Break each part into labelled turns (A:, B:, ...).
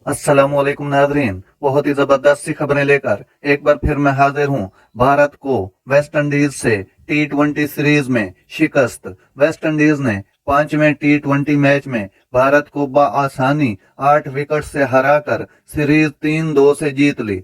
A: अस्सलाम वालेकुम नाजरीन, बहुत ही जबरदस्त सी खबरें लेकर एक बार फिर मैं हाजिर हूं। भारत को वेस्ट इंडीज से T20 सीरीज में शिकस्त। वेस्ट इंडीज ने पांचवें T20 मैच में भारत को बआसानी 8 विकेट से हराकर सीरीज 3-2 से जीत ली।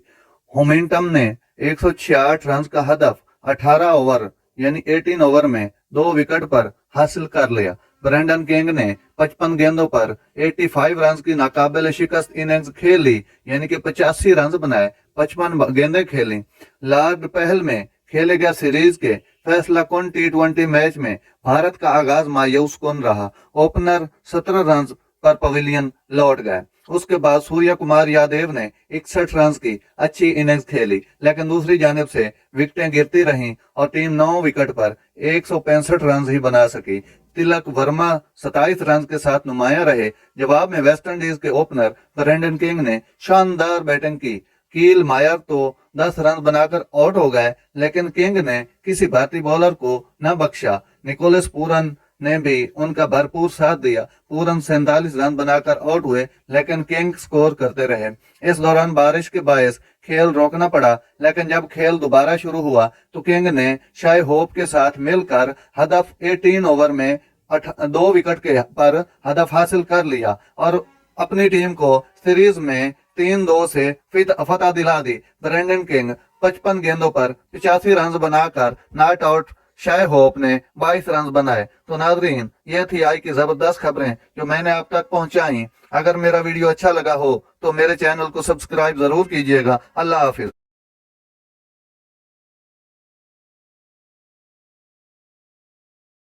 A: मोमेंटम ने 166 रन का हदफ 18 ओवर यानी 18 ओवर में 2 विकेट पर हासिल कर लिया। ब्रेंडन किंग ने 55 गेंदों पर 85 रन की नाकाबिल शिकस्त इनिंग्स खेली, यानी कि 85 रन बनाए, 55 गेंदें खेली। लॉर्ड पहल में खेले गए सीरीज के फैसला कुन T20 मैच में भारत का आगाज मायूस कुन रहा। ओपनर 17 रन पर पवेलियन लौट गए। उसके बाद सूर्य कुमार यादव ने 61 रन की अच्छी इनिंग्स खेली, लेकिन दूसरी जानिब से विकेटें गिरती रहीं और टीम 9 विकेट पर 165 रन ही बना सकी। तिलक वर्मा 27 रन के साथ नुमाया रहे। जवाब में वेस्टइंडीज के ओपनर ब्रेंडन किंग ने शानदार बैटिंग की। कील मायर तो 10 रन बनाकर आउट हो गए, लेकिन किंग ने किसी भारतीय बॉलर को न बख्शा। निकोलस पूरन ने भी उनका भरपूर साथ दिया। पूरन 47 रन बनाकर आउट हुए, लेकिन किंग स्कोर करते रहे। इस दौरान बारिश के बायस खेल रोकना पड़ा, लेकिन जब खेल दोबारा शुरू हुआ तो किंग ने शाय होप के साथ मिलकर हदफ 18 ओवर में 2 विकेट के पर हदफ हासिल कर लिया और अपनी टीम को सीरीज में 3-2 से फतह दिला दी। ब्रेंडन किंग 55 गेंदों पर 85 रन बनाकर नॉट आउट। शाय होप ने 22 रन बनाए। तो नाजरीन, ये थी आज की जबरदस्त खबरें जो मैंने आप तक पहुंचाई। अगर मेरा वीडियो अच्छा लगा हो तो मेरे चैनल को सब्सक्राइब जरूर कीजिएगा। अल्लाह हाफिज।